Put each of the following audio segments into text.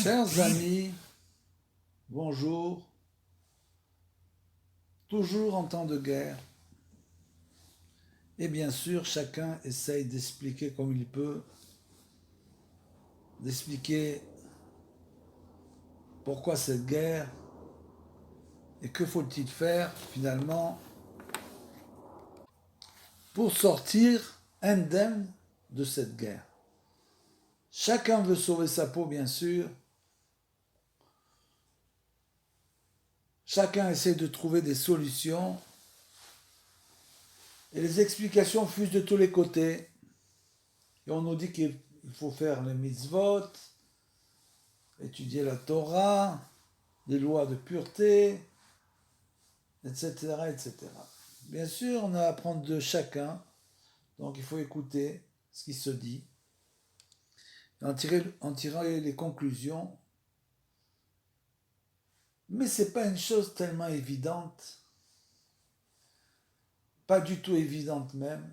Chers amis, bonjour. Toujours en temps de guerre. Et bien sûr, chacun essaye d'expliquer comme il peut, d'expliquer pourquoi cette guerre et que faut-il faire finalement pour sortir indemne de cette guerre. Chacun veut sauver sa peau, bien sûr. Chacun essaie de trouver des solutions. Et les explications fusent de tous les côtés. Et on nous dit qu'il faut faire les mitzvot, étudier la Torah, des lois de pureté, etc., etc. Bien sûr, on a à apprendre de chacun, donc il faut écouter ce qui se dit, en tirer les conclusions. Mais ce n'est pas une chose tellement évidente, pas du tout évidente même,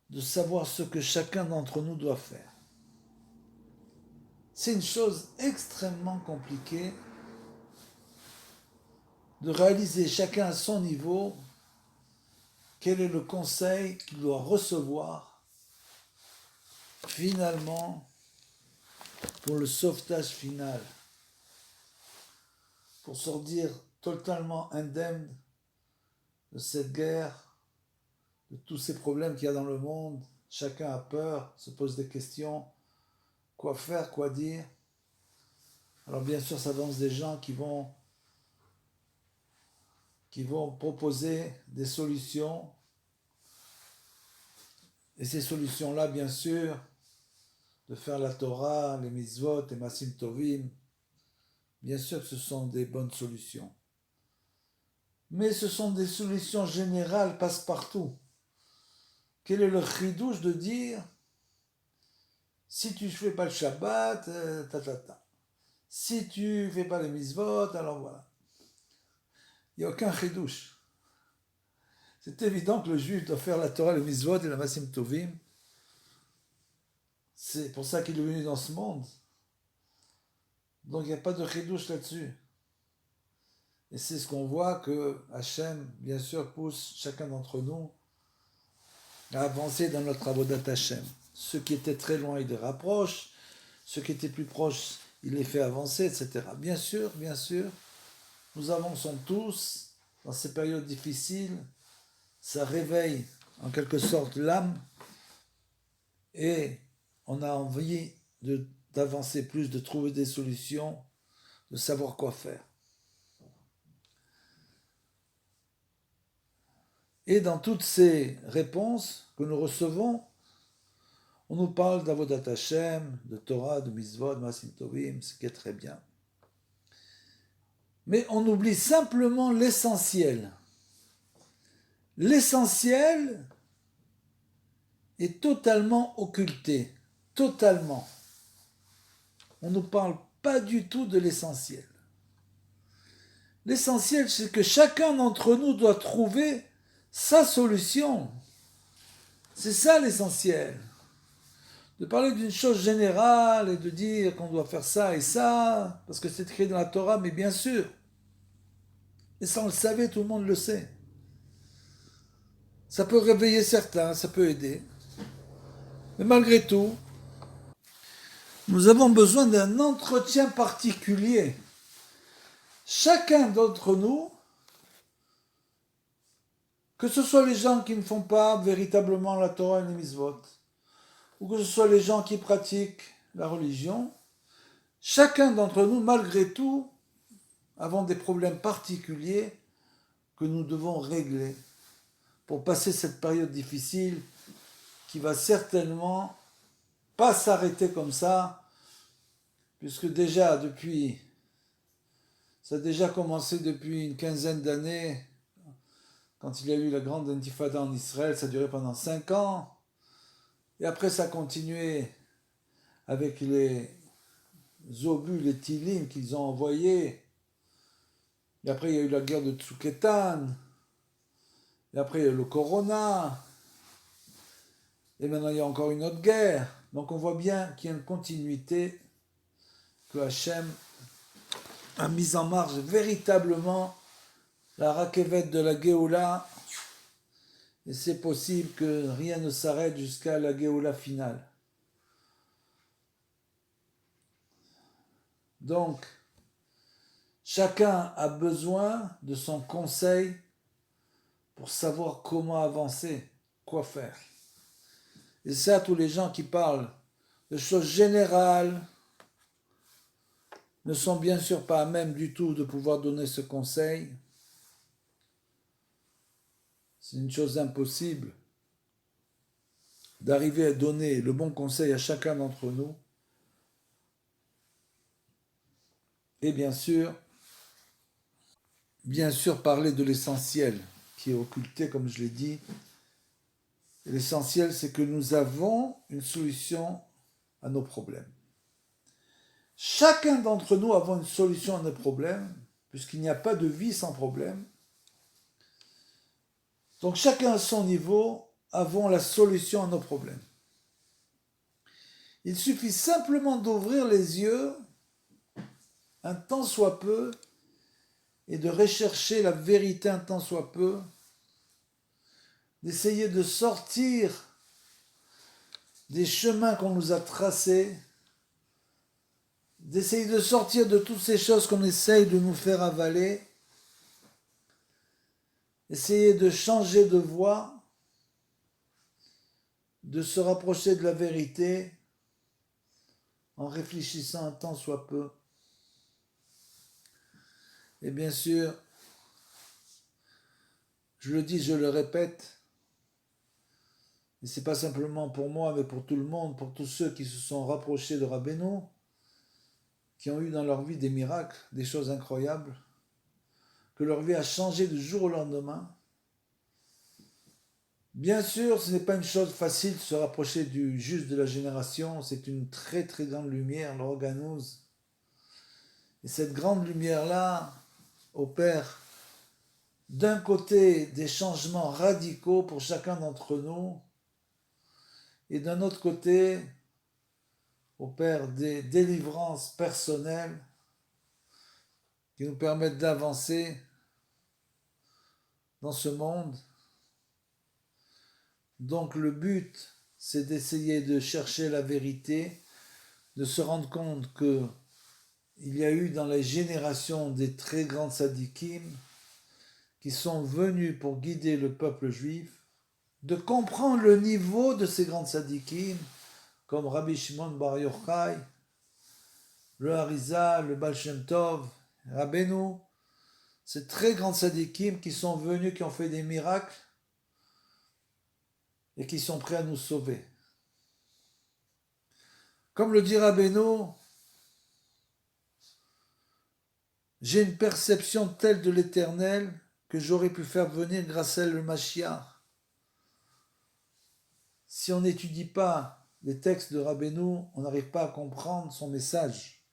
de savoir ce que chacun d'entre nous doit faire. C'est une chose extrêmement compliquée de réaliser chacun à son niveau quel est le conseil qu'il doit recevoir finalement pour le sauvetage final, pour sortir totalement indemne de cette guerre, de tous ces problèmes qu'il y a dans le monde. Chacun a peur, se pose des questions, quoi faire, quoi dire. Alors bien sûr, ça avance des gens qui vont proposer des solutions. Et ces solutions-là, bien sûr, de faire la Torah, les mitzvot, les masim tovim, bien sûr que ce sont des bonnes solutions. Mais ce sont des solutions générales, passe-partout. Quel est le chidouche de dire si tu ne fais pas le Shabbat, Si tu ne fais pas les mitzvot, alors voilà. Il n'y a aucun chidouche. C'est évident que le juif doit faire la Torah, les mitzvot et la masim tovim. C'est pour ça qu'il est venu dans ce monde. Donc il n'y a pas de chidouche là-dessus. Et c'est ce qu'on voit que Hachem, bien sûr, pousse chacun d'entre nous à avancer dans notre avodat Hachem. Ceux qui étaient très loin, il les rapproche. Ceux qui étaient plus proches, il les fait avancer, etc. Bien sûr, nous avançons tous dans ces périodes difficiles. Ça réveille en quelque sorte l'âme et on a envie d'avancer plus, de trouver des solutions, de savoir quoi faire. Et dans toutes ces réponses que nous recevons, on nous parle d'Avodat Hashem, de Torah, de Mitzvot, de Masim Tovim, ce qui est très bien. Mais on oublie simplement l'essentiel. L'essentiel est totalement occulté. Totalement. On ne nous parle pas du tout de l'essentiel. L'essentiel, c'est que chacun d'entre nous doit trouver sa solution. C'est ça l'essentiel. De parler d'une chose générale et de dire qu'on doit faire ça et ça, parce que c'est écrit dans la Torah, mais bien sûr. Et ça, on le savait, tout le monde le sait. Ça peut réveiller certains, ça peut aider. Mais malgré tout, nous avons besoin d'un entretien particulier. Chacun d'entre nous, que ce soit les gens qui ne font pas véritablement la Torah et les mitzvot, ou que ce soit les gens qui pratiquent la religion, chacun d'entre nous, malgré tout, avons des problèmes particuliers que nous devons régler pour passer cette période difficile qui va certainement pas s'arrêter comme ça, puisque ça a déjà commencé depuis une quinzaine d'années, quand il y a eu la grande intifada en Israël, ça a duré pendant 5 ans, et après ça a continué avec les obus, les tilim qu'ils ont envoyés, et après il y a eu la guerre de Tsuketan, et après il y a eu le Corona, et maintenant il y a encore une autre guerre. Donc on voit bien qu'il y a une continuité que Hachem a mis en marche véritablement la raquevette de la Géoula, et c'est possible que rien ne s'arrête jusqu'à la Géoula finale. Donc, chacun a besoin de son conseil pour savoir comment avancer, quoi faire. Et ça, tous les gens qui parlent de choses générales ne sont bien sûr pas à même du tout de pouvoir donner ce conseil. C'est une chose impossible d'arriver à donner le bon conseil à chacun d'entre nous. Et bien sûr parler de l'essentiel qui est occulté, comme je l'ai dit. Et l'essentiel, c'est que nous avons une solution à nos problèmes. Chacun d'entre nous avons une solution à nos problèmes, puisqu'il n'y a pas de vie sans problème. Donc chacun à son niveau avons la solution à nos problèmes. Il suffit simplement d'ouvrir les yeux un tant soit peu et de rechercher la vérité un tant soit peu, d'essayer de sortir des chemins qu'on nous a tracés, d'essayer de sortir de toutes ces choses qu'on essaye de nous faire avaler, essayer de changer de voie, de se rapprocher de la vérité en réfléchissant un tant soit peu. Et bien sûr, je le dis, je le répète, et c'est pas simplement pour moi, mais pour tout le monde, pour tous ceux qui se sont rapprochés de Rabbeinu, qui ont eu dans leur vie des miracles, des choses incroyables, que leur vie a changé du jour au lendemain. Bien sûr, ce n'est pas une chose facile de se rapprocher du juste de la génération, c'est une très très grande lumière, l'organose. Et cette grande lumière-là opère d'un côté des changements radicaux pour chacun d'entre nous, et d'un autre côté opère des délivrances personnelles qui nous permettent d'avancer dans ce monde. Donc le but, c'est d'essayer de chercher la vérité, de se rendre compte que il y a eu dans les générations des très grands tzadikim qui sont venus pour guider le peuple juif, de comprendre le niveau de ces grands tzadikim, comme Rabbi Shimon Bar Yochai, le Harizal, le Baal Shem Tov, Rabbeinu, ces très grands tzadikim qui sont venus, qui ont fait des miracles et qui sont prêts à nous sauver. Comme le dit Rabbeinu, j'ai une perception telle de l'éternel que j'aurais pu faire venir grâce à elle le Mashiach. Si on n'étudie pas les textes de Rabbeinu, on n'arrive pas à comprendre son message.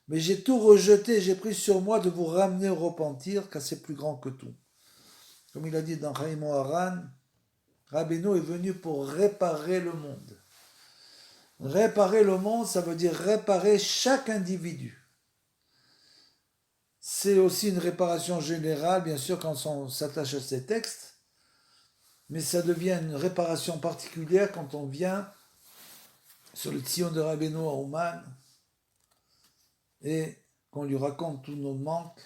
Mais j'ai tout rejeté, j'ai pris sur moi de vous ramener au repentir, car c'est plus grand que tout. Comme il a dit dans Chaim Oharan, Rabbeinu est venu pour réparer le monde. Réparer le monde, ça veut dire réparer chaque individu. C'est aussi une réparation générale, bien sûr, quand on s'attache à ces textes, mais ça devient une réparation particulière quand on vient sur le Tzion de Rabbeinu à Ouman et qu'on lui raconte tous nos manques,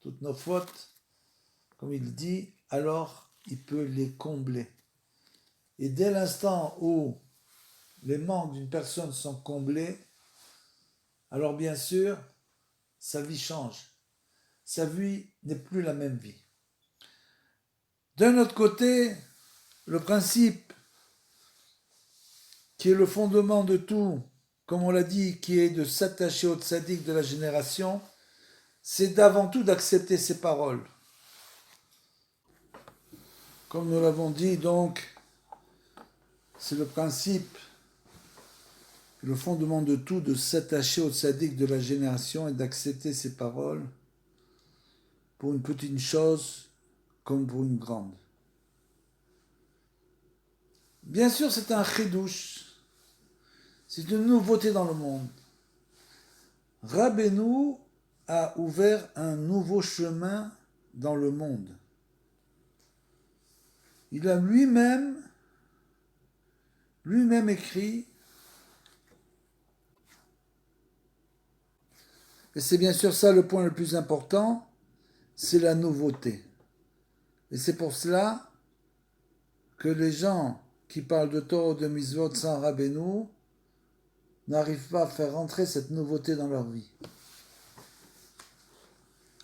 toutes nos fautes, comme il dit, alors il peut les combler. Et dès l'instant où les manques d'une personne sont comblés, alors bien sûr, sa vie change. Sa vie n'est plus la même vie. D'un autre côté, le principe qui est le fondement de tout, comme on l'a dit, qui est de s'attacher au tzaddik de la génération, c'est d'avant tout d'accepter ses paroles. Comme nous l'avons dit, donc, c'est le principe, le fondement de tout, de s'attacher au tzaddik de la génération et d'accepter ses paroles pour une petite chose comme pour une grande. Bien sûr, c'est un chidouche, c'est une nouveauté dans le monde. Rabbeinu a ouvert un nouveau chemin dans le monde. Il a lui-même écrit, et c'est bien sûr ça le point le plus important, c'est la nouveauté. Et c'est pour cela que les gens qui parlent de Torah ou de Mitzvot sans Rabbeinu n'arrivent pas à faire rentrer cette nouveauté dans leur vie.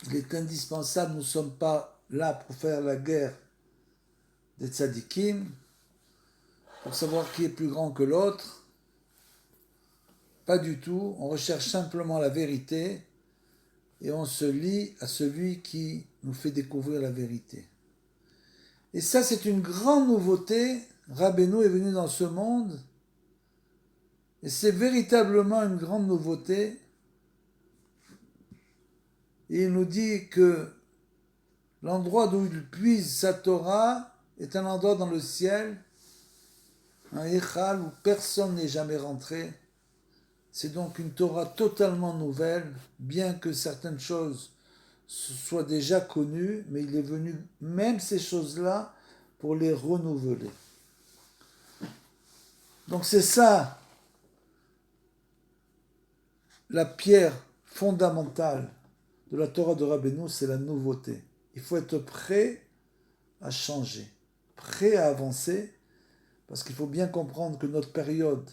Il est indispensable, nous ne sommes pas là pour faire la guerre des tzadikim, pour savoir qui est plus grand que l'autre. Pas du tout, on recherche simplement la vérité et on se lie à celui qui nous fait découvrir la vérité. Et ça, c'est une grande nouveauté. Rabbeinu est venu dans ce monde et c'est véritablement une grande nouveauté. Et il nous dit que l'endroit d'où il puise sa Torah est un endroit dans le ciel, un Echal où personne n'est jamais rentré. C'est donc une Torah totalement nouvelle, bien que certaines choses soient déjà connues, mais il est venu même ces choses-là pour les renouveler. Donc c'est ça la pierre fondamentale de la Torah de Rabbeinu, c'est la nouveauté. Il faut être prêt à changer, prêt à avancer, parce qu'il faut bien comprendre que notre période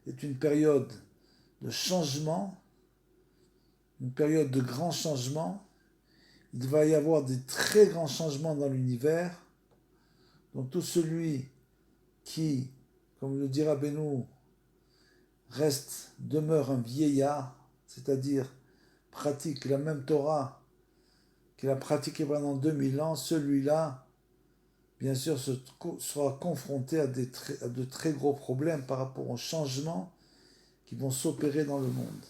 est une période de changement, une période de grands changements. Il va y avoir des très grands changements dans l'univers. Donc tout celui qui, comme le dit Rabbeinu, demeure un vieillard, c'est-à-dire pratique la même Torah qu'il a pratiquée pendant 2000 ans, celui-là, bien sûr, sera confronté à de très gros problèmes par rapport aux changements qui vont s'opérer dans le monde.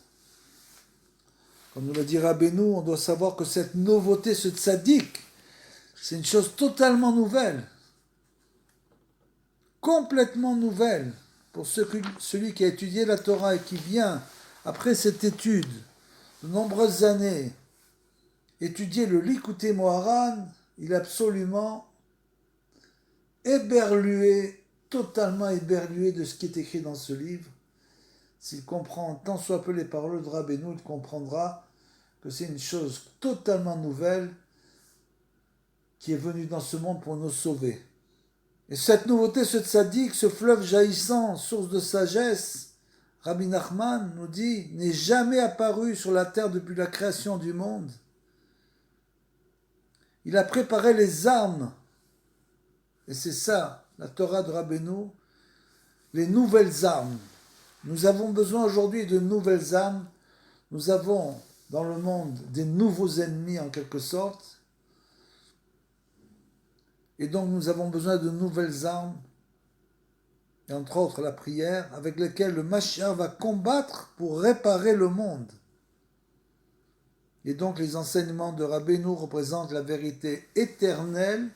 Comme nous l'a dit Rabbeinu, on doit savoir que cette nouveauté, ce tzaddik, c'est une chose totalement nouvelle, complètement nouvelle, pour celui qui a étudié la Torah et qui vient, après cette étude, de nombreuses années, étudier le Likutei Moharan, il est absolument éberlué, totalement éberlué de ce qui est écrit dans ce livre. S'il comprend tant soit peu les paroles de Rabbeinu, il comprendra que c'est une chose totalement nouvelle qui est venue dans ce monde pour nous sauver. Et cette nouveauté, ce tzaddik, ce fleuve jaillissant, source de sagesse, Rabbi Nachman nous dit, n'est jamais apparu sur la terre depuis la création du monde. Il a préparé les armes, et c'est ça, la Torah de Rabbeinu, les nouvelles armes. Nous avons besoin aujourd'hui de nouvelles armes. Nous avons dans le monde des nouveaux ennemis en quelque sorte. Et donc nous avons besoin de nouvelles armes, et entre autres la prière, avec lesquelles le Mashiach va combattre pour réparer le monde. Et donc les enseignements de Rabbeinu représentent la vérité éternelle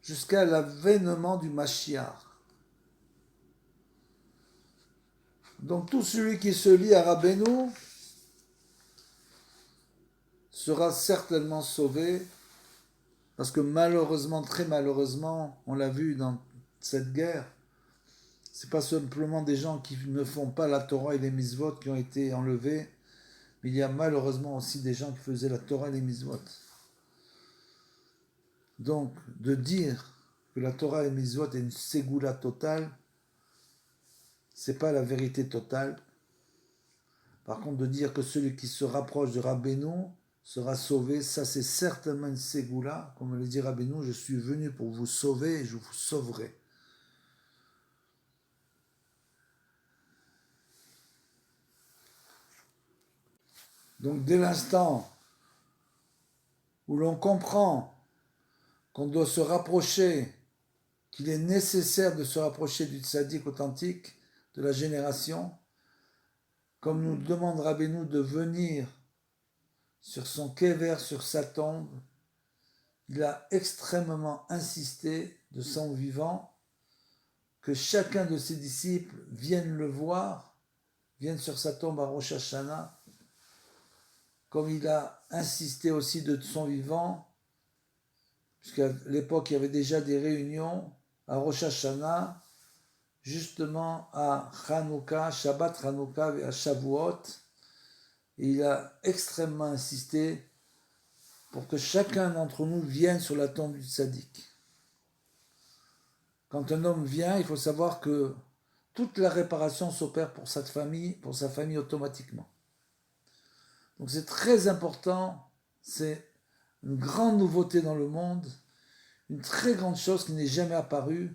jusqu'à l'avènement du Mashiach. Donc tout celui qui se lie à Rabbeinu sera certainement sauvé, parce que malheureusement, très malheureusement, on l'a vu dans cette guerre, c'est pas simplement des gens qui ne font pas la Torah et les mitzvot qui ont été enlevés, mais il y a malheureusement aussi des gens qui faisaient la Torah et les mitzvot. Donc, de dire que la Torah et les mitzvot est une ségoula totale, c'est pas la vérité totale. Par contre, de dire que celui qui se rapproche de Rabbeinu sera sauvé, ça c'est certainement une ségoula. Comme le dit Rabbeinu, je suis venu pour vous sauver et je vous sauverai. Donc dès l'instant où l'on comprend qu'on doit se rapprocher, qu'il est nécessaire de se rapprocher du tzaddik authentique de la génération, comme nous demande Rabbeinu de venir sur son kéver, sur sa tombe, il a extrêmement insisté de son vivant que chacun de ses disciples vienne le voir, vienne sur sa tombe à Rosh Hashanah comme il a insisté aussi de son vivant, puisqu'à l'époque il y avait déjà des réunions à Rosh Hashanah, justement à Hanouka, Shabbat Hanouka et à Shavuot, et il a extrêmement insisté pour que chacun d'entre nous vienne sur la tombe du tzaddik. Quand un homme vient, il faut savoir que toute la réparation s'opère pour sa famille automatiquement. Donc c'est très important, c'est une grande nouveauté dans le monde, une très grande chose qui n'est jamais apparue.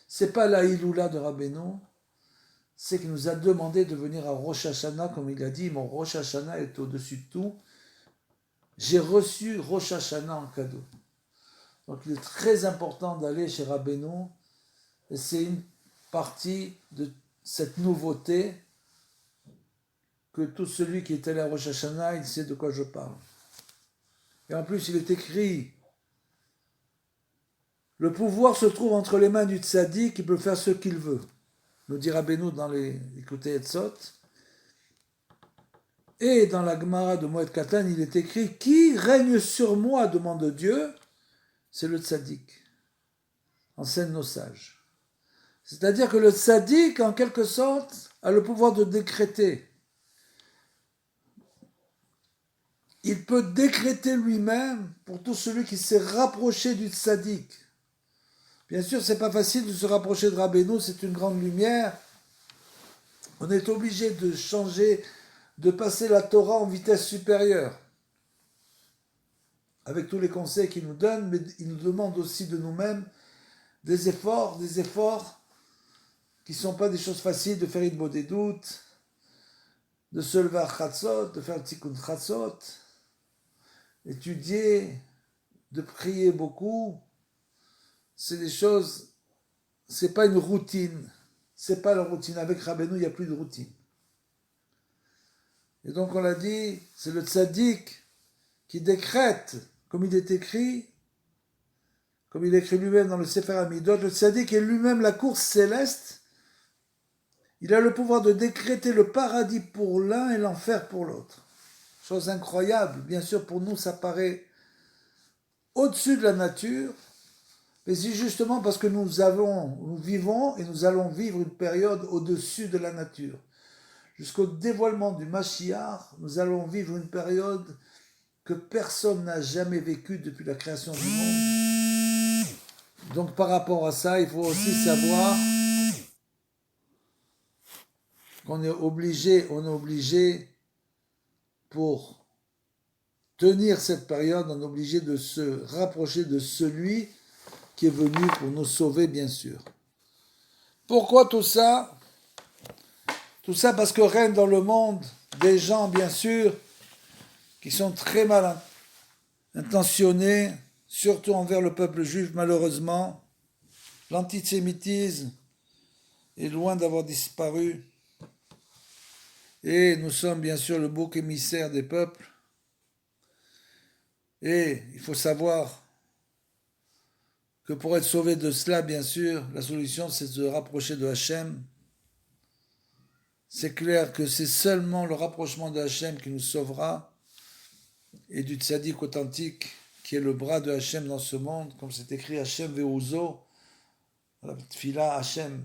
C'est pas la Iloula de Rabbeinu, c'est qu'il nous a demandé de venir à Rosh Hashanah, comme il a dit, mon Rosh Hashanah est au-dessus de tout. J'ai reçu Rosh Hashanah en cadeau. Donc il est très important d'aller chez Rabbeinu, et c'est une partie de cette nouveauté que tout celui qui est allé à Rosh Hashanah, il sait de quoi je parle. Et en plus, il est écrit, le pouvoir se trouve entre les mains du tzaddik, qui peut faire ce qu'il veut. Nous dit Rabbeinu dans les Likutei Etzot. Et dans la Gemara de Moed Katan, il est écrit, qui règne sur moi, demande Dieu, c'est le tzaddik. Enseignent nos sages. C'est-à-dire que le tzaddik, en quelque sorte, a le pouvoir de décréter. Il peut décréter lui-même pour tout celui qui s'est rapproché du tzaddik. Bien sûr, c'est pas facile de se rapprocher de Rabbeinu, c'est une grande lumière. On est obligé de changer, de passer la Torah en vitesse supérieure. Avec tous les conseils qu'il nous donne, mais il nous demande aussi de nous-mêmes des efforts qui ne sont pas des choses faciles, de faire une bonne des doutes, de se lever à Chatzot, de faire un tikkun Chatzot, étudier, de prier beaucoup. C'est des choses, c'est pas une routine. C'est pas la routine. Avec Rabbeinu, il n'y a plus de routine. Et donc on l'a dit, c'est le tzaddik qui décrète, comme il est écrit, comme il écrit lui-même dans le Sefer Hamidot, le tzaddik est lui-même la course céleste. Il a le pouvoir de décréter le paradis pour l'un et l'enfer pour l'autre. Chose incroyable. Bien sûr, pour nous, ça paraît au-dessus de la nature, mais c'est justement parce que nous vivons et nous allons vivre une période au-dessus de la nature. Jusqu'au dévoilement du Mashiach, nous allons vivre une période que personne n'a jamais vécue depuis la création du monde. Donc par rapport à ça, il faut aussi savoir qu'on est obligé pour tenir cette période, on est obligé de se rapprocher de celui qui est venu pour nous sauver, bien sûr. Pourquoi tout ça? Tout ça parce que règne dans le monde des gens, bien sûr, qui sont très mal intentionnés, surtout envers le peuple juif, malheureusement. L'antisémitisme est loin d'avoir disparu. Et nous sommes bien sûr le bouc émissaire des peuples. Et il faut savoir que pour être sauvé de cela, bien sûr, la solution c'est de se rapprocher de Hachem. C'est clair que c'est seulement le rapprochement de Hachem qui nous sauvera et du tzaddik authentique qui est le bras de Hachem dans ce monde, comme c'est écrit Hachem ve'uzo, la tfila Hachem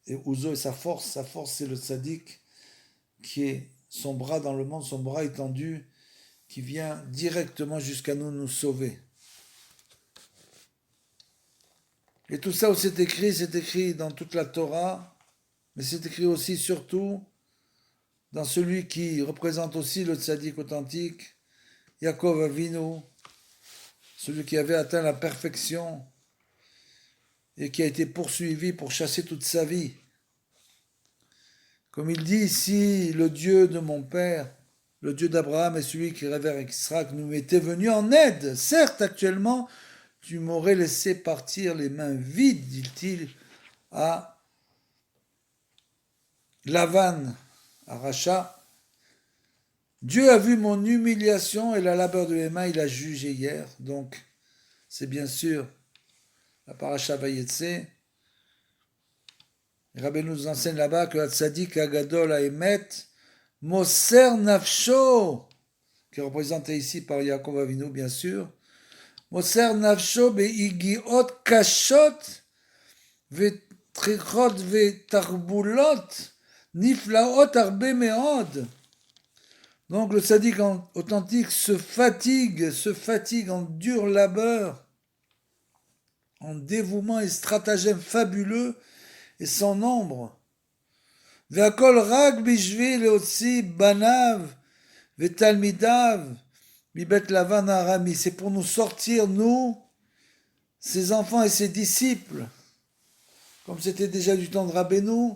et Uzo et sa force c'est le tzaddik qui est son bras dans le monde, son bras étendu, qui vient directement jusqu'à nous sauver. Et tout ça où c'est écrit dans toute la Torah, mais c'est écrit aussi surtout dans celui qui représente aussi le tzaddik authentique, Yaakov Avinu, celui qui avait atteint la perfection et qui a été poursuivi pour chasser toute sa vie. Comme il dit ici, le Dieu de mon père, le Dieu d'Abraham est celui qui révère Israël, nous m'était venu en aide. Certes, actuellement, tu m'aurais laissé partir les mains vides, dit-il à Lavan, à Racha. Dieu a vu mon humiliation et la labeur de mes mains, il a jugé hier. Donc, c'est bien sûr la paracha Vayetse. Rabbi nous enseigne là-bas que Tzadik Agadol Haemet Moser Nafsho, qui est représenté ici par Yaakov Avinu, bien sûr. Moser nafsho be'igiot kashot ve'trichot ve'tarbulot niflaot arbe meod. Donc le tzaddik authentique se fatigue en dur labeur, en dévouement et stratagème fabuleux et sans nombre. Ve'akol rak bishvil leotzi banav ve'talmidav mibet lavan arami. C'est pour nous sortir, nous, ses enfants et ses disciples, comme c'était déjà du temps de Rabbeinu.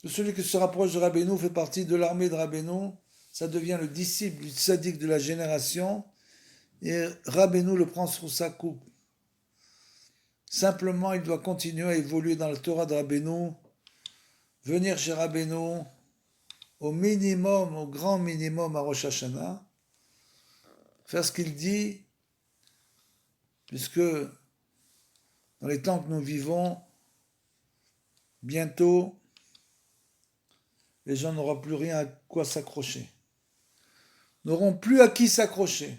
Celui qui se rapproche de Rabbeinu fait partie de l'armée de Rabbeinu. Ça devient le disciple du tzaddik de la génération. Et Rabbeinu le prend sous sa coupe. Simplement, il doit continuer à évoluer dans la Torah de Rabbeinu, venir chez Rabbeinu, au minimum, au grand minimum à Rosh Hashanah, faire ce qu'il dit, puisque dans les temps que nous vivons, bientôt, les gens n'auront plus rien à quoi s'accrocher. N'auront plus à qui s'accrocher.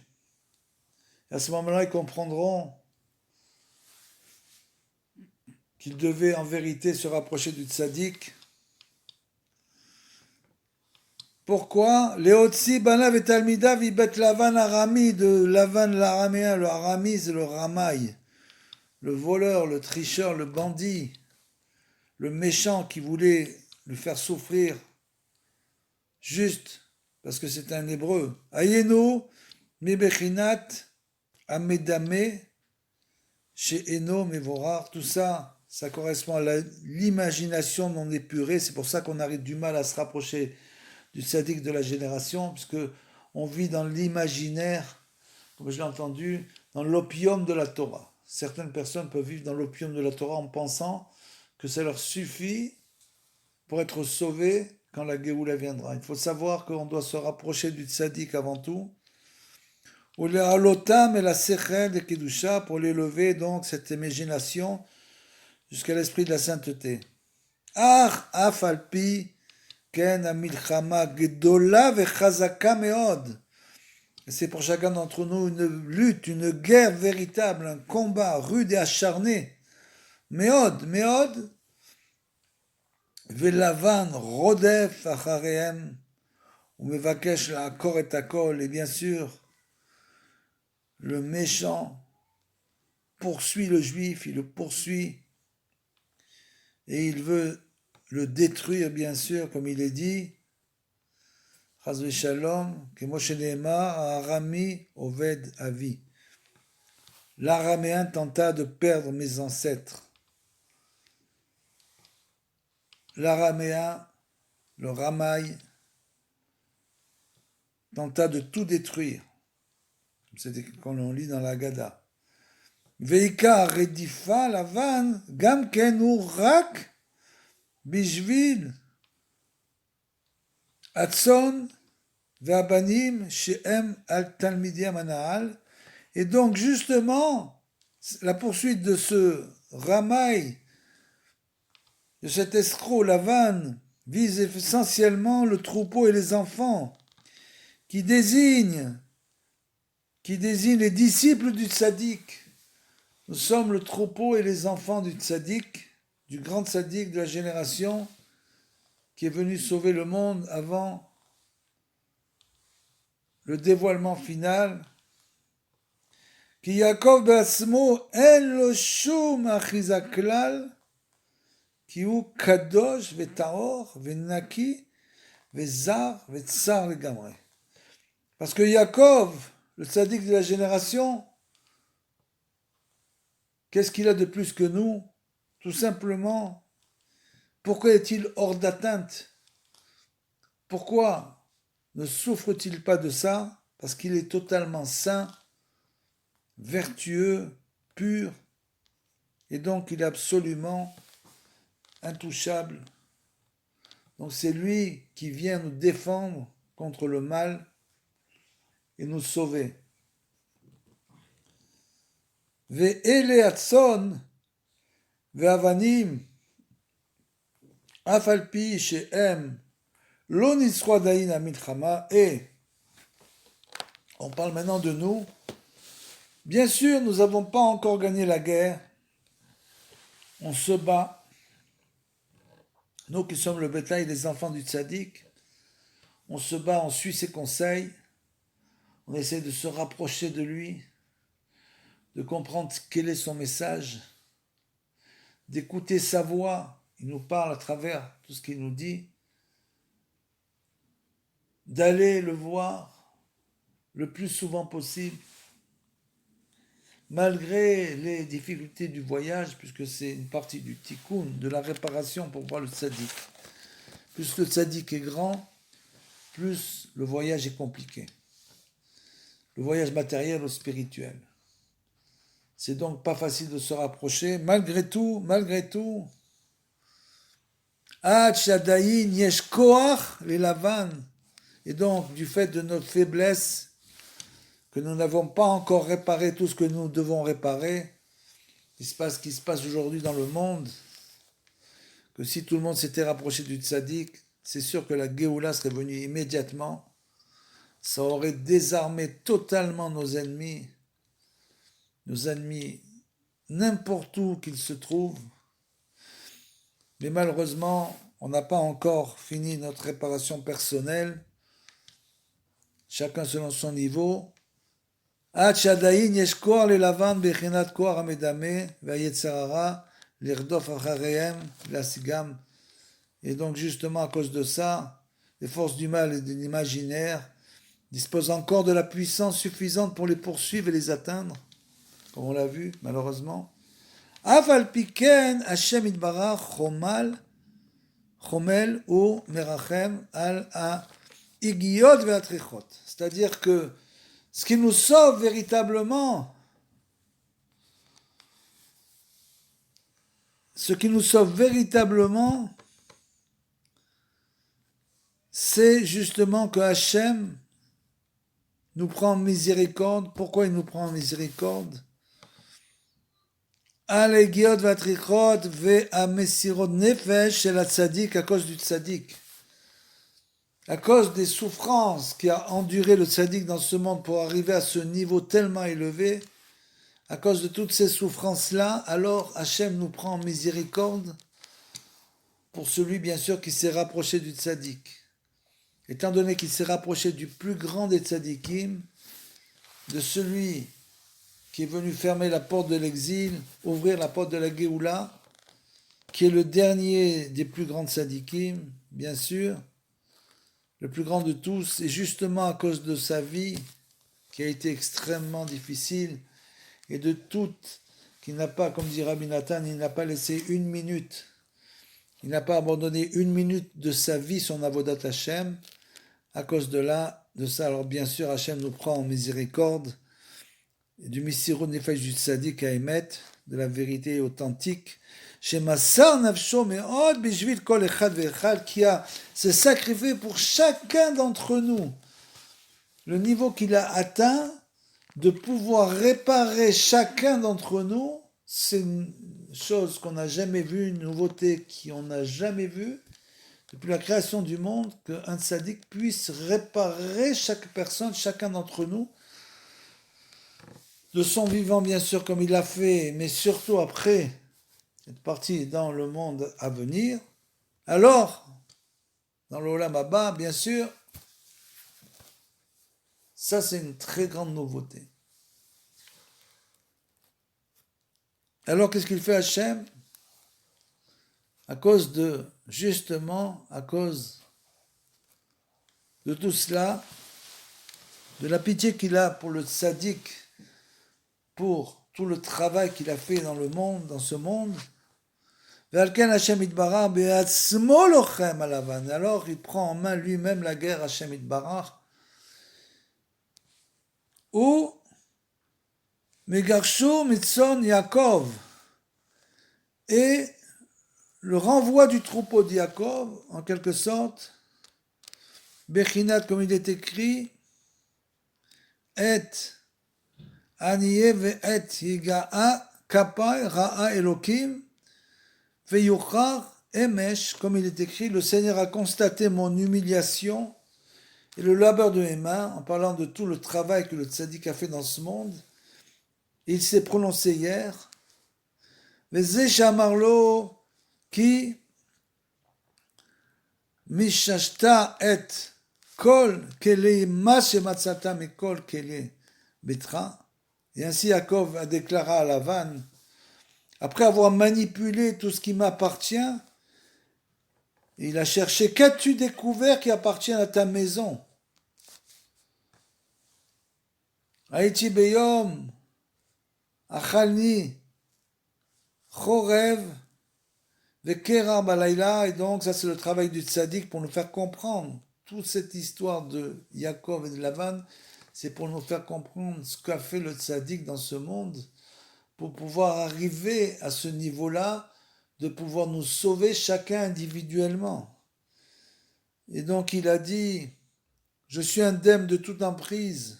Et à ce moment-là, ils comprendront qu'ils devaient en vérité se rapprocher du tzaddik. Pourquoi? Léotsi banav et talmidav ibet lavan arami, de Lavan l'araméen, le arami c'est le ramaï, le voleur, le tricheur, le bandit, le méchant qui voulait lui faire souffrir juste parce que c'est un hébreu. Ayenu mi bechinat amedame chez Eno mevorar, tout ça, ça correspond à l'imagination non épurée. C'est pour ça qu'on a du mal à se rapprocher du tzaddik de la génération, puisque on vit dans l'imaginaire, comme je l'ai entendu, dans l'opium de la Torah. Certaines personnes peuvent vivre dans l'opium de la Torah en pensant que ça leur suffit pour être sauvés quand la Géoula viendra. Il faut savoir qu'on doit se rapprocher du tzaddik avant tout. Ou le halotam et la sechel de Kedusha, pour l'élever, donc, cette imagination jusqu'à l'esprit de la sainteté. Ach afalpi ken amilchama gedola vechazaka meod. C'est pour chacun d'entre nous une lutte, une guerre véritable, un combat rude et acharné. Meod, velavan rodef acharehem, ou mevakesh la akor et akol, et bien sûr, le méchant poursuit le juif, il le poursuit, et il veut le détruire, bien sûr, comme il est dit, Chaz v'shalom, kemo sheneemar, Arami oved avi. L'araméen tenta de perdre mes ancêtres. L'araméen, le ramaï, tenta de tout détruire. C'est comme on lit dans la Haggadah. Veika redifa lavan, gam ken hu rak bishvil Atson ve'abanim she'em al talmidim anahal. Et donc justement, la poursuite de ce ramaï, de cet escroc Lavan, vise essentiellement le troupeau et les enfants, qui désignent les disciples du tzaddik. Nous sommes le troupeau et les enfants du tzaddik, du grand tzaddik de la génération qui est venu sauver le monde avant le dévoilement final. Ki Yaakov be'atzmo en lo shum achiza klal, ki hu kadosh ve'taor ve'naki ve'zar ve'tsar legamre. Parce que Yaakov, le tzaddik de la génération, qu'est-ce qu'il a de plus que nous? Tout simplement, pourquoi est-il hors d'atteinte? Pourquoi ne souffre-t-il pas de ça? Parce qu'il est totalement saint, vertueux, pur, et donc il est absolument intouchable. Donc c'est lui qui vient nous défendre contre le mal et nous sauver. Ve'ele atzon ve'avanim afalpi she'em lo nitzroadain amilchama, et On parle maintenant de nous. Bien sûr, nous n'avons pas encore gagné la guerre. On se bat. Nous qui sommes le bétail des enfants du tzaddik, on se bat, on suit ses conseils, on essaie de se rapprocher de lui, de comprendre quel est son message, d'écouter sa voix. Il nous parle à travers tout ce qu'il nous dit, d'aller le voir le plus souvent possible, malgré les difficultés du voyage, puisque c'est une partie du tikkun, de la réparation pour voir le tzaddik. Plus le tzaddik est grand, plus le voyage est compliqué. Le voyage matériel ou spirituel. C'est donc pas facile de se rapprocher. Malgré tout, Ad Shadaïn Yesh Koach les Lavan. Et donc, du fait de notre faiblesse, que nous n'avons pas encore réparé tout ce que nous devons réparer, il se passe ce qui se passe aujourd'hui dans le monde, que si tout le monde s'était rapproché du tzaddik, c'est sûr que la Géoula serait venue immédiatement. Ça aurait désarmé totalement nos ennemis n'importe où qu'ils se trouvent. Mais malheureusement, on n'a pas encore fini notre réparation personnelle, chacun selon son niveau. עד שעדיין יש כוח ללבן בחינת כוח המדמה והיצר הרע לרדוף אחריהם ולהשיגם. Et donc justement à cause de ça, les forces du mal et de l'imaginaire disposent encore de la puissance suffisante pour les poursuivre et les atteindre, comme on l'a vu malheureusement. אף על פי כן השם יתברך חומל ומרחם על ההגיעות והטריחות. C'est-à-dire que ce qui nous sauve véritablement, c'est justement que Hachem nous prend en miséricorde. Pourquoi il nous prend en miséricorde? Al-Egiot Vatrichot Ve'amesirot Nefesh Shel Tzadik, à cause du Tzadik. À cause des souffrances qu'a enduré le tzaddik dans ce monde pour arriver à ce niveau tellement élevé, à cause de toutes ces souffrances-là, alors Hachem nous prend en miséricorde pour celui, bien sûr, qui s'est rapproché du tzaddik. Étant donné qu'il s'est rapproché du plus grand des tzaddikim, de celui qui est venu fermer la porte de l'exil, ouvrir la porte de la Géoula, qui est le dernier des plus grands tzaddikim, bien sûr, le plus grand de tous, et justement à cause de sa vie, qui a été extrêmement difficile, et de toute, qu'il n'a pas, comme dit Rabbi Nathan, il n'a pas laissé une minute, il n'a pas abandonné une minute de sa vie, son avodat Hashem, à cause de ça, alors bien sûr, Hashem nous prend en miséricorde, du Misirut Nefesh du Tzadik à Emet, de la vérité authentique, Shemassar Nafsho Me'od Bishvil Kol Echad Ve'echad, qui a se sacrifié pour chacun d'entre nous. Le niveau qu'il a atteint, de pouvoir réparer chacun d'entre nous, c'est une chose qu'on n'a jamais vue, une nouveauté qu'on n'a jamais vue, depuis la création du monde, qu'un tzaddik puisse réparer chaque personne, chacun d'entre nous, de son vivant bien sûr comme il l'a fait, mais surtout après cette partie dans le monde à venir. Alors, dans l'Olam Haba, bien sûr, ça c'est une très grande nouveauté. Alors qu'est-ce qu'il fait Hachem? Justement, à cause de tout cela, de la pitié qu'il a pour le tzaddik, pour tout le travail qu'il a fait dans le monde, dans ce monde, alors il prend en main lui-même la guerre Hashem Itbarach, ou Megarshu Mitzon Yaakov, et le renvoi du troupeau de Yaakov, en quelque sorte, Bechinat, comme il est écrit, et Aniye ve'et yiga'a kapai ra'a Elokim ve'yuchar emesh, comme il est écrit, le Seigneur a constaté mon humiliation et le labeur de mes mains, en parlant de tout le travail que le tzaddik a fait dans ce monde. Il s'est prononcé hier. Veze shamarlo ki mishashta et kol kele ma shematzata mikol kele betra. Et ainsi Yaakov a déclaré à Lavan, après avoir manipulé tout ce qui m'appartient, il a cherché, qu'as-tu découvert qui appartient à ta maison? Haïti beyom, achalni, chorev, vekerar balayla. Et donc ça c'est le travail du tzaddik pour nous faire comprendre toute cette histoire de Yaakov et de Lavan. C'est pour nous faire comprendre ce qu'a fait le tzaddik dans ce monde, pour pouvoir arriver à ce niveau-là, de pouvoir nous sauver chacun individuellement. Et donc il a dit, je suis indemne de toute emprise,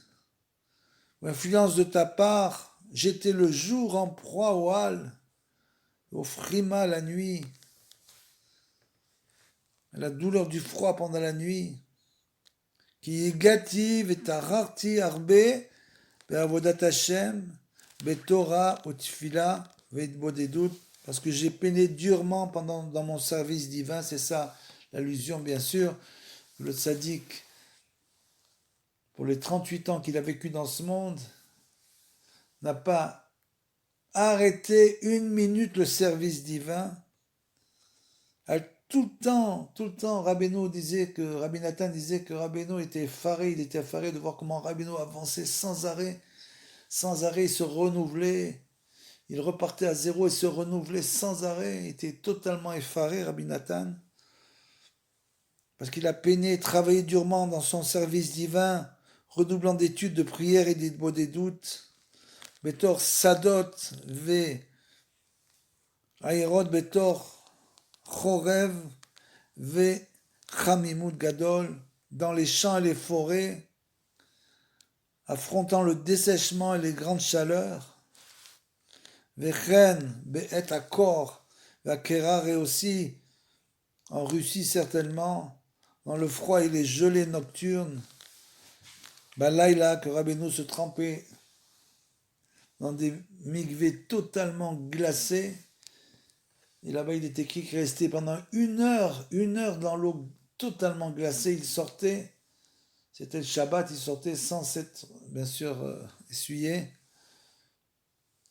ou influence de ta part, j'étais le jour en proie au hal, au frima la nuit, à la douleur du froid pendant la nuit, qui egati vetararti arbe be'avodat Hashem be'torah utfila ve'itbodedut, parce que j'ai peiné durement dans mon service divin. C'est ça l'allusion, bien sûr. Le tzaddik, pour les 38 ans qu'il a vécu dans ce monde, n'a pas arrêté une minute le service divin. Tout le temps, Rabbi Nathan disait que Rabbeinu était effaré, il était effaré de voir comment Rabbeinu avançait sans arrêt, il se renouvelait, il repartait à zéro et se renouvelait sans arrêt, il était totalement effaré, Rabbi Nathan, parce qu'il a peiné, travaillé durement dans son service divin, redoublant d'études, de prières et des doutes. Betor Sadot ve Aérod Betor Chorev ve Chamimut Gadol, dans les champs et les forêts, affrontant le dessèchement et les grandes chaleurs. Vechen Be'et Akor Vakerar, et aussi en Russie certainement, dans le froid et les gelées nocturnes. Balaïla, que Rabbeinu se trempait dans des mikvés totalement glacés. Et là-bas, il était écrit qu'il restait pendant une heure dans l'eau totalement glacée. Il sortait, c'était le Shabbat, il sortait sans s'être, bien sûr, essuyé.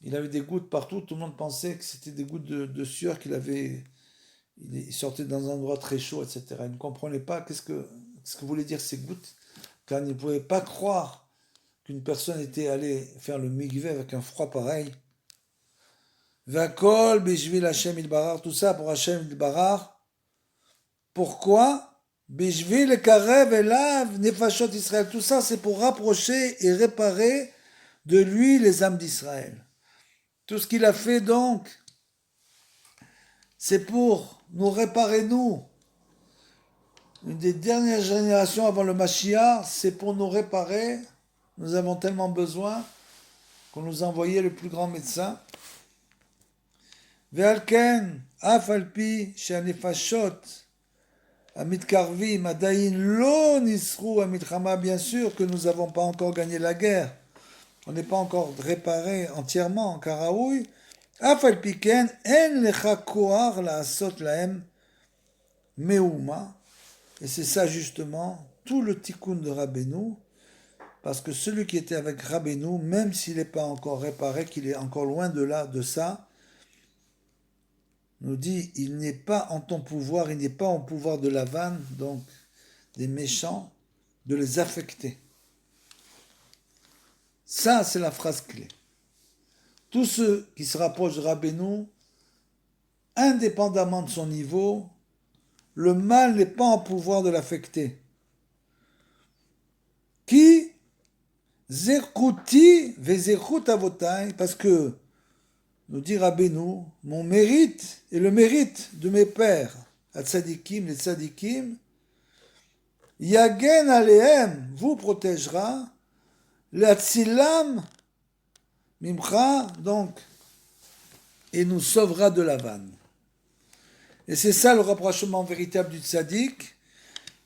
Il avait des gouttes partout, tout le monde pensait que c'était des gouttes de sueur qu'il avait. Il sortait dans un endroit très chaud, etc. Il ne comprenait pas ce que voulaient dire ces gouttes, car il ne pouvait pas croire qu'une personne était allée faire le mikvé avec un froid pareil. Vakol bishvil Hashem ilbarar, tout ça pour Hashem ilbarar. Pourquoi? Bishvil ekarev elav nefashot Israël. Tout ça c'est pour rapprocher et réparer de lui les âmes d'Israël. Tout ce qu'il a fait donc, c'est pour nous réparer nous. Une des dernières générations avant le Mashiach, c'est pour nous réparer. Nous avons tellement besoin qu'on nous a envoyé le plus grand médecin. Ve'alken, af alpi she'anefashot amitkarvim adayin lo nisru amilchama. Bien sûr que nous n'avons pas encore gagné la guerre. On n'est pas encore réparé entièrement en karaoui. Af alpi ken en lecha koar la'asot lahem meuma. Et c'est ça justement tout le tikkun de Rabbeinu. Parce que celui qui était avec Rabbeinu, même s'il n'est pas encore réparé, qu'il est encore loin de ça, nous dit, il n'est pas en ton pouvoir, il n'est pas en pouvoir de Lavan, donc des méchants, de les affecter. Ça, c'est la phrase clé. Tous ceux qui se rapprochent de Rabbeinu, indépendamment de son niveau, le mal n'est pas en pouvoir de l'affecter. Qui Zerkuti vezerkut avotai, parce que, nous dit Rabbeinu, mon mérite et le mérite de mes pères, les tzadikim, yagen alehem, vous protégera, l'atzilam mimcha, donc, et nous sauvera de la vanne. Et c'est ça le rapprochement véritable du tzadik,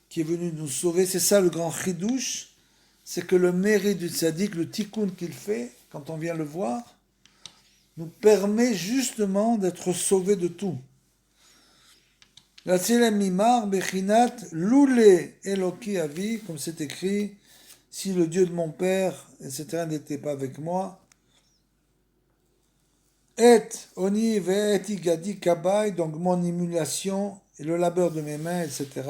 qui est venu nous sauver. C'est ça le grand chidouche, c'est que le mérite du tzaddik, le tikkun qu'il fait, quand on vient le voir, nous permet justement d'être sauvés de tout. La Tselem Mimar, Bechinat, Loulé Eloki Avi, comme c'est écrit, si le Dieu de mon père, etc., n'était pas avec moi, Et Oni Ve'et Igadi Kabai, donc mon émulation et le labeur de mes mains, etc.,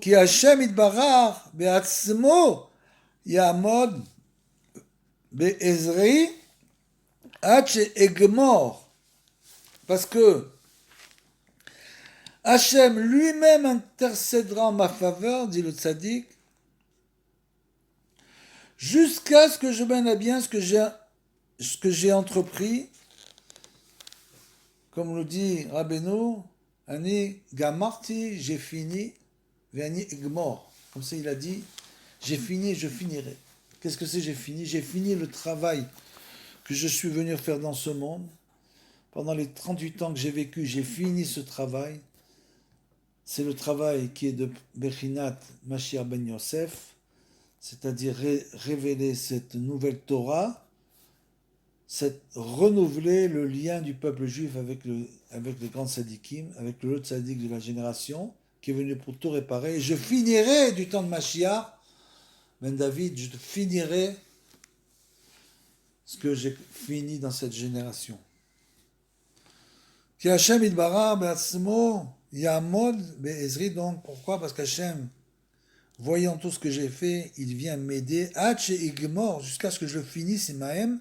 Ki Hashem Itbarach Be'atzmo Ya'amod Be'ezri Ad She'egmor. Parce que Hachem lui-même intercédera en ma faveur, dit le tzaddik, jusqu'à ce que je mène à bien ce que j'ai entrepris, comme le dit Rabbeinu, Ani Gamarti, j'ai fini, Ve'ani Egmor. Comme ça il a dit, j'ai fini, je finirai. Qu'est-ce que c'est j'ai fini? J'ai fini le travail que je suis venu faire dans ce monde. Pendant les 38 ans que j'ai vécu, j'ai fini ce travail. C'est le travail qui est de Bechinat Mashiach ben Yosef, c'est-à-dire révéler cette nouvelle Torah, renouveler le lien du peuple juif avec les grands tzadikim, avec le tzaddik de la génération, qui est venu pour tout réparer. Et je finirai du temps de Mashiach, ben David, je finirai ce que j'ai fini dans cette génération. Ki Hashem Itbarach be'atzmo Ya'amod be'ezri, donc pourquoi? Parce qu'Hachem, voyant tout ce que j'ai fait, il vient m'aider, Ad she'igmor, jusqu'à ce que je finisse Imahem,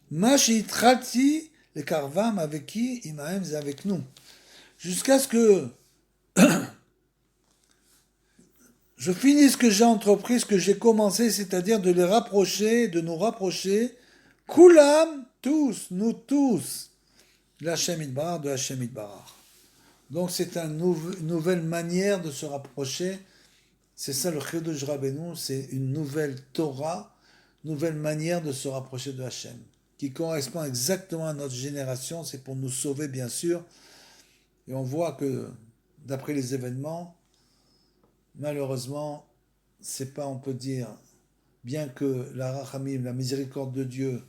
Ma she'itchalti le karvam, avec qui Imahem c'est avec nous. Jusqu'à ce que je finisse ce que j'ai entrepris, ce que j'ai commencé, c'est-à-dire de les rapprocher, de nous rapprocher, Kulam, tous, nous tous, de Hashem Itbarach, de Hashem Itbarach. Donc c'est une nouvelle manière de se rapprocher. C'est ça le Chiddush Rabbeinu, c'est une nouvelle Torah, nouvelle manière de se rapprocher de Hashem, qui correspond exactement à notre génération. C'est pour nous sauver bien sûr. Et on voit que d'après les événements, malheureusement, c'est pas, on peut dire, bien que la rachamim, la miséricorde de Dieu,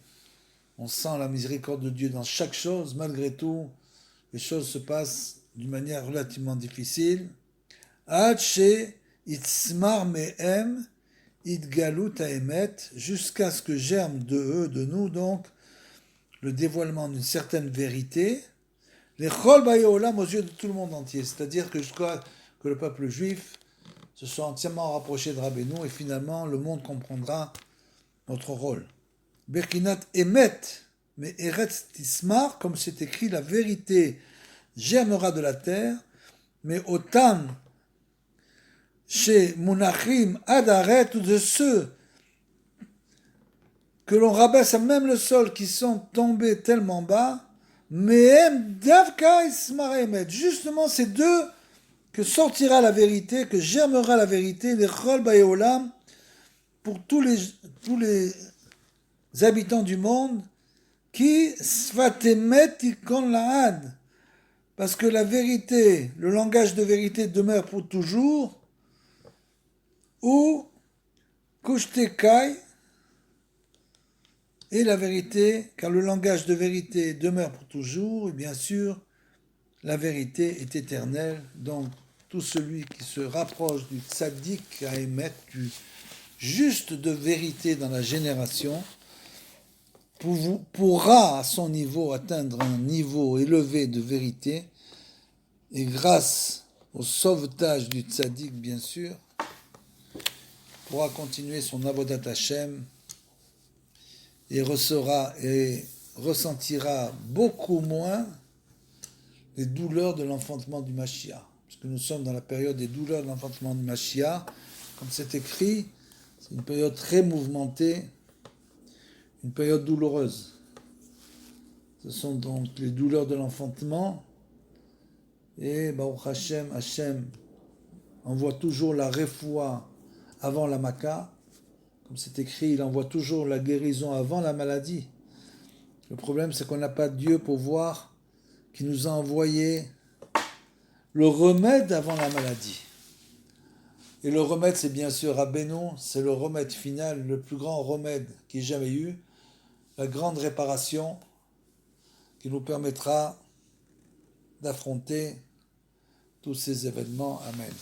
on sent la miséricorde de Dieu dans chaque chose, malgré tout, les choses se passent d'une manière relativement difficile. Ad itzmar mehem itgalut haemet, jusqu'à ce que germe de eux, de nous donc, le dévoilement d'une certaine vérité, les chol bayolam, aux yeux de tout le monde entier, c'est-à-dire que jusqu'à que le peuple juif se soit entièrement rapproché de Rabbeinu et finalement le monde comprendra notre rôle. Berkinat emet, mais eretz tismar, comme c'est écrit, la vérité germera de la terre, mais autant chez Munachim Adaret, ou de ceux que l'on rabaisse à même le sol, qui sont tombés tellement bas, mais Davka Ismaremet, justement ces deux que sortira la vérité, que germera la vérité, les Chol Bayolam, pour tous les habitants du monde, qui Sfatemet Ikon Laad, parce que la vérité, le langage de vérité demeure pour toujours, ou Kushtekai, et la vérité, car le langage de vérité demeure pour toujours, et bien sûr, la vérité est éternelle. Donc, tout celui qui se rapproche du tzaddik à émettre, du juste de vérité dans la génération, pourra à son niveau atteindre un niveau élevé de vérité, et grâce au sauvetage du tzaddik, bien sûr, pourra continuer son avodat Hashem et ressentira beaucoup moins les douleurs de l'enfantement du Mashiach. Parce que nous sommes dans la période des douleurs de l'enfantement du Mashiach. Comme c'est écrit, c'est une période très mouvementée, une période douloureuse. Ce sont donc les douleurs de l'enfantement. Et Baruch Hashem, Hashem envoie toujours la refoua avant la Maka. Comme c'est écrit, il envoie toujours la guérison avant la maladie. Le problème, c'est qu'on n'a pas Dieu pour voir qui nous a envoyé le remède avant la maladie. Et le remède, c'est bien sûr Rabbeinu, c'est le remède final, le plus grand remède qu'il y ait jamais eu, la grande réparation qui nous permettra d'affronter tous ces événements. Amen.